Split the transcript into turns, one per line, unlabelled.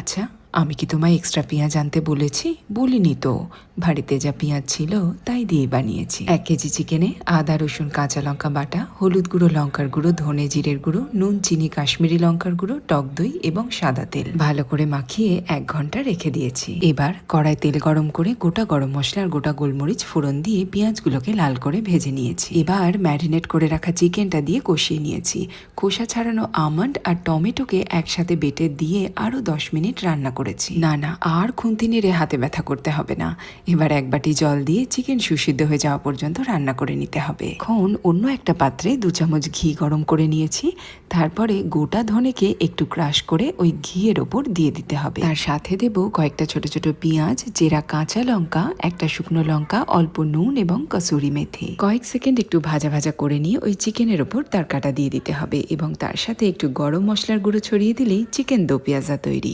আচ্ছা, আমি কি তোমায় এক্সট্রা পেঁয়াজ আনতে বলেছি? বলিনি তো। বাড়িতে যা পেঁয়াজ ছিল তাই দিয়ে বানিয়েছি। 1 কেজি চিকেনে আদা রসুন কাঁচা লঙ্কা বাটা, হলুদ গুঁড়ো লঙ্কার গুঁড়ো ধনে জিরের গুঁড়ো নুন চিনি কাশ্মীরি লঙ্কার গুঁড়ো টক দই এবং সাদা তেল ভালো করে মাখিয়ে 1 ঘন্টা রেখে দিয়েছি। এবার কড়াই তেল গরম করে গোটা গরম মশলা আর গোটা গোলমরিচ ফোড়ন দিয়ে পেঁয়াজগুলোকে লাল করে ভেজে নিয়েছি। এবার ম্যারিনেট করে রাখা চিকেনটা দিয়ে কষিয়ে নিয়েছি। খোসা ছাড়ানো আমন্ড আর টমেটোকে একসাথে বেটে দিয়ে আরো 10 মিনিট রান্না করেছি। না আর খুন্তি নেড়ে হাতে ব্যথা করতে হবে না। এবার 1 বাটি জল দিয়ে চিকেন সুসিদ্ধ হয়ে যাওয়া পর্যন্ত রান্না করে নিতে হবে। এখন অন্য একটা পাত্রে 2 চামচ ঘি গরম করে নিয়েছি। তারপরে গোটা ধনেকে একটু ক্রাশ করে ওই ঘিয়ের ওপর দিয়ে দিতে হবে। তার সাথে দেব কয়েকটা ছোট ছোট পেঁয়াজ, চেরা কাঁচা লঙ্কা, একটা শুকনো লঙ্কা, অল্প নুন এবং কসুরি মেথি। কয়েক সেকেন্ড একটু ভাজা ভাজা করে নিয়ে ওই চিকেনের ওপর তড়কাটা দিয়ে দিতে হবে এবং তার সাথে একটু গরম মশলার গুঁড়ো ছড়িয়ে দিলেই চিকেন দো পেঁয়াজা তৈরি।